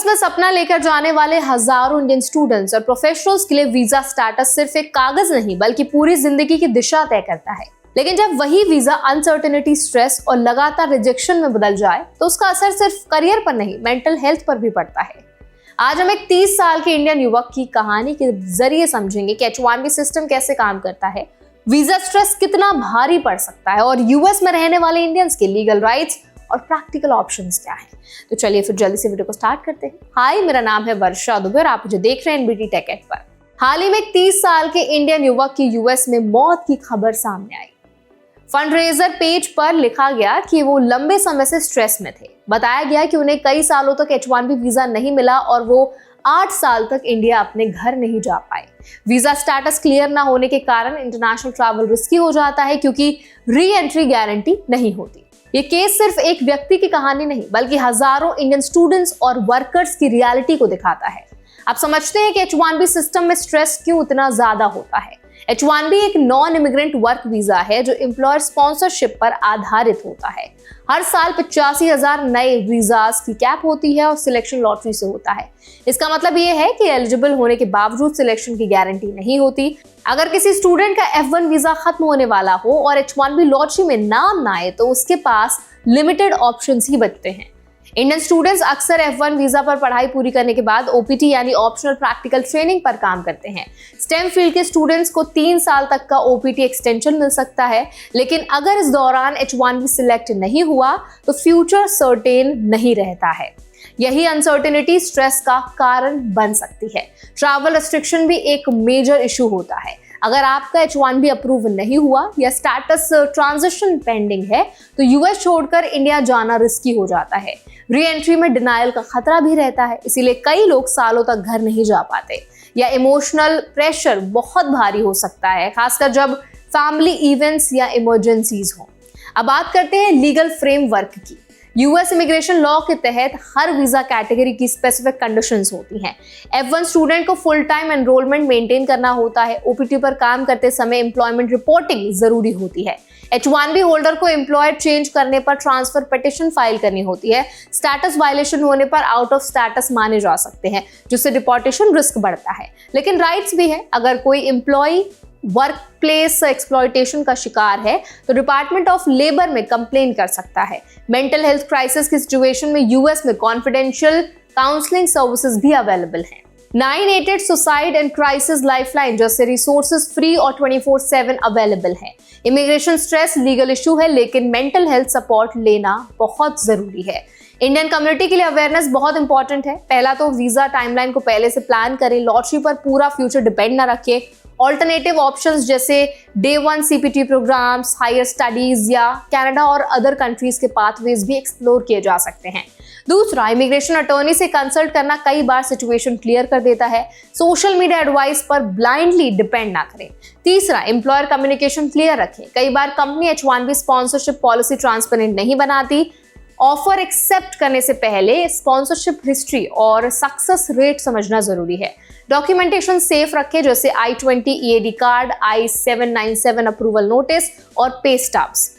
US में सपना लेकर जाने वाले हजारों इंडियन स्टूडेंट्स और प्रोफेशनल्स के लिए वीजा स्टेटस सिर्फ एक कागज नहीं बल्कि पूरी जिंदगी की दिशा तय करता है। लेकिन जब वही वीजा अनसर्टेनिटी, स्ट्रेस और लगातार रिजेक्शन में बदल जाए तो उसका असर सिर्फ करियर पर नहीं, मेंटल हेल्थ पर भी पड़ता है। आज हम एक 30 साल के इंडियन युवक की कहानी के जरिए समझेंगे कि H1B सिस्टम कैसे काम करता है, वीजा स्ट्रेस कितना भारी पड़ सकता है और यूएस में रहने वाले इंडियंस के लीगल राइट्स और प्रैक्टिकल ऑप्शंस क्या हैं। तो चलिए फिर जल्दी से वीडियो को स्टार्ट करते हैं। हाय, मेरा नाम है वर्षा दुबे और आप मुझे देख रहे हैं एनबीटी टेक एड पर। हाल ही में एक 30 साल के इंडियन युवक की यूएस में मौत की खबर सामने आई। फंडरेजर पेज पर लिखा गया कि वो लंबे समय से स्ट्रेस में थे। बताया गया कि उन्हें कई सालों तक H1B वीजा नहीं मिला और वो 8 साल तक इंडिया अपने घर नहीं जा पाए। वीजा स्टेटस क्लियर ना होने के कारण इंटरनेशनल ट्रैवल रिस्की हो जाता है क्योंकि री एंट्री गारंटी नहीं होती। ये केस सिर्फ एक व्यक्ति की कहानी नहीं बल्कि हजारों इंडियन स्टूडेंट्स और वर्कर्स की रियलिटी को दिखाता है। आप समझते हैं कि H1B सिस्टम में स्ट्रेस क्यों इतना ज्यादा होता है। H1B एक नॉन इमिग्रेंट वर्क वीजा है जो एम्प्लॉयर स्पॉन्सरशिप पर आधारित होता है। हर साल 85,000 नए वीजास की कैप होती है और सिलेक्शन लॉटरी से होता है। इसका मतलब ये है कि एलिजिबल होने के बावजूद सिलेक्शन की गारंटी नहीं होती। अगर किसी स्टूडेंट का F1 वीजा खत्म होने वाला हो और H1B लॉटरी में नाम ना आए तो उसके पास लिमिटेड ऑप्शंस ही बचते हैं। इंडियन स्टूडेंट्स अक्सर F1 वीजा पर पढ़ाई पूरी करने के बाद OPT यानी ऑप्शनल प्रैक्टिकल ट्रेनिंग पर काम करते हैं। स्टेम फील्ड के स्टूडेंट्स को 3 साल तक का OPT एक्सटेंशन मिल सकता है, लेकिन अगर इस दौरान H1B सिलेक्ट नहीं हुआ तो फ्यूचर सर्टेन नहीं रहता है। यही अनसर्टेनिटी स्ट्रेस का कारण बन सकती है। ट्रैवल रेस्ट्रिक्शन भी एक मेजर इशू होता है। अगर आपका H1B अप्रूव नहीं हुआ या स्टेटस ट्रांजिशन पेंडिंग है तो यूएस छोड़कर इंडिया जाना रिस्की हो जाता है। री एंट्री में डिनायल का खतरा भी रहता है, इसीलिए कई लोग सालों तक घर नहीं जा पाते। या इमोशनल प्रेशर बहुत भारी हो सकता है, खासकर जब फैमिली इवेंट्स या इमरजेंसीज हो। अब बात करते हैं लीगल फ्रेमवर्क की। यूएस इमिग्रेशन लॉ के तहत हर वीजा कैटेगरी की स्पेसिफिक कंडीशंस होती हैं। F1 स्टूडेंट को फुल टाइम एनरोलमेंट मेंटेन करना होता है। OPT पर काम करते समय एम्प्लॉयमेंट रिपोर्टिंग जरूरी होती है। H1B होल्डर को एम्प्लॉयर चेंज करने पर ट्रांसफर पिटिशन फाइल करनी होती है। स्टेटस वायलेशन होने पर आउट ऑफ स्टेटस माने जा सकते हैं, जिससे डिपोर्टेशन रिस्क बढ़ता है। लेकिन राइट्स भी है। अगर कोई एम्प्लॉय वर्क प्लेस एक्सप्लॉयटेशन का शिकार है तो डिपार्टमेंट ऑफ लेबर में कंप्लेन कर सकता है। मेंटल हेल्थ क्राइसिस की सिचुएशन में यूएस में कॉन्फिडेंशियल काउंसलिंग सर्विसेज भी अवेलेबल हैं। 988 सुसाइड एंड क्राइसिस लाइफलाइन जैसे रिसोर्सेज फ्री और 24/7 अवेलेबल हैं। इमिग्रेशन स्ट्रेस लीगल इशू है, लेकिन मेंटल हेल्थ सपोर्ट लेना बहुत जरूरी है। इंडियन कम्युनिटी के लिए अवेयरनेस बहुत इंपॉर्टेंट है। पहला तो वीजा टाइमलाइन को पहले से प्लान करें, लॉटरी पर पूरा फ्यूचर डिपेंड ना रखें। ऑल्टरनेटिव ऑप्शंस जैसे day 1 CPT programs, higher studies या कनाडा और अदर कंट्रीज के पाथवेज भी एक्सप्लोर किए जा सकते हैं। दूसरा, इमिग्रेशन अटॉर्नी से कंसल्ट करना कई बार सिचुएशन क्लियर कर देता है। सोशल मीडिया एडवाइस पर ब्लाइंडली डिपेंड ना करें। तीसरा, एम्प्लॉयर कम्युनिकेशन क्लियर रखें। कई बार company H1B sponsorship policy transparent नहीं बनाती। ऑफर एक्सेप्ट करने से पहले स्पॉन्सरशिप हिस्ट्री और सक्सेस रेट समझना जरूरी है। डॉक्यूमेंटेशन सेफ रखें, जैसे I-20 EAD card, I-797 approval notice और pay stubs.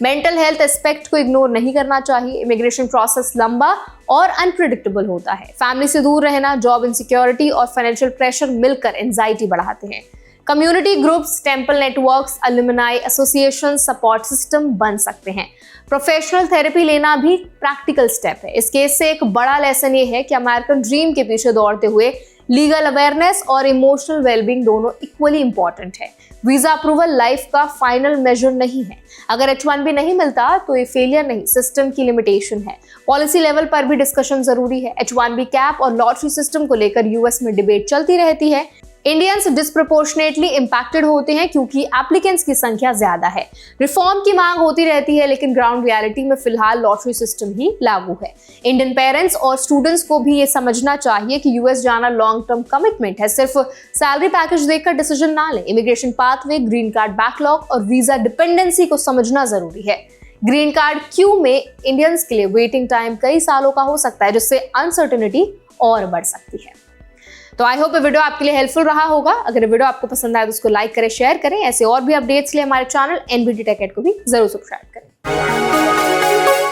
Mental health aspect को इग्नोर नहीं करना चाहिए। इमिग्रेशन प्रोसेस लंबा और अनप्रिडिक्टेबल होता है। फैमिली से दूर रहना, जॉब इनसिक्योरिटी और फाइनेंशियल प्रेशर मिलकर एंजाइटी बढ़ाते हैं। Community groups, temple networks, alumni association support system बन सकते हैं। प्रोफेशनल थेरेपी लेना भी प्रैक्टिकल स्टेप है। इस केस से एक बड़ा लेसन ये है कि अमेरिकन ड्रीम के पीछे दौड़ते हुए लीगल अवेयरनेस और इमोशनल वेलबींग दोनों इक्वली इंपॉर्टेंट है। वीजा अप्रूवल लाइफ का फाइनल मेजर नहीं है। अगर H1B नहीं मिलता तो ये फेलियर नहीं, सिस्टम की लिमिटेशन है। पॉलिसी लेवल पर भी डिस्कशन जरूरी है। H1B कैप और लॉटरी सिस्टम को लेकर यूएस में डिबेट चलती रहती है। इंडियंस डिस्प्रपोर्शनेटली इंपैक्टेड होते हैं क्योंकि एप्लीकेंट्स की संख्या ज्यादा है। रिफॉर्म की मांग होती रहती है, लेकिन ग्राउंड रियलिटी में फिलहाल लॉटरी सिस्टम ही लागू है। इंडियन पेरेंट्स और स्टूडेंट्स को भी ये समझना चाहिए कि यूएस जाना लॉन्ग टर्म कमिटमेंट है। सिर्फ सैलरी पैकेज देखकर डिसीजन ना लें। Immigration pathway, green card backlog और वीजा डिपेंडेंसी को समझना जरूरी है। ग्रीन कार्ड क्यू में इंडियंस के लिए वेटिंग टाइम कई सालों का हो सकता है, जिससे अनसर्टेनिटी और बढ़ सकती है। तो आई होप ये वीडियो आपके लिए हेल्पफुल रहा होगा। अगर वीडियो आपको पसंद आए तो उसको लाइक करें, शेयर करें। ऐसे और भी अपडेट्स के लिए हमारे चैनल एनबीटी टेक एड को भी जरूर सब्सक्राइब करें।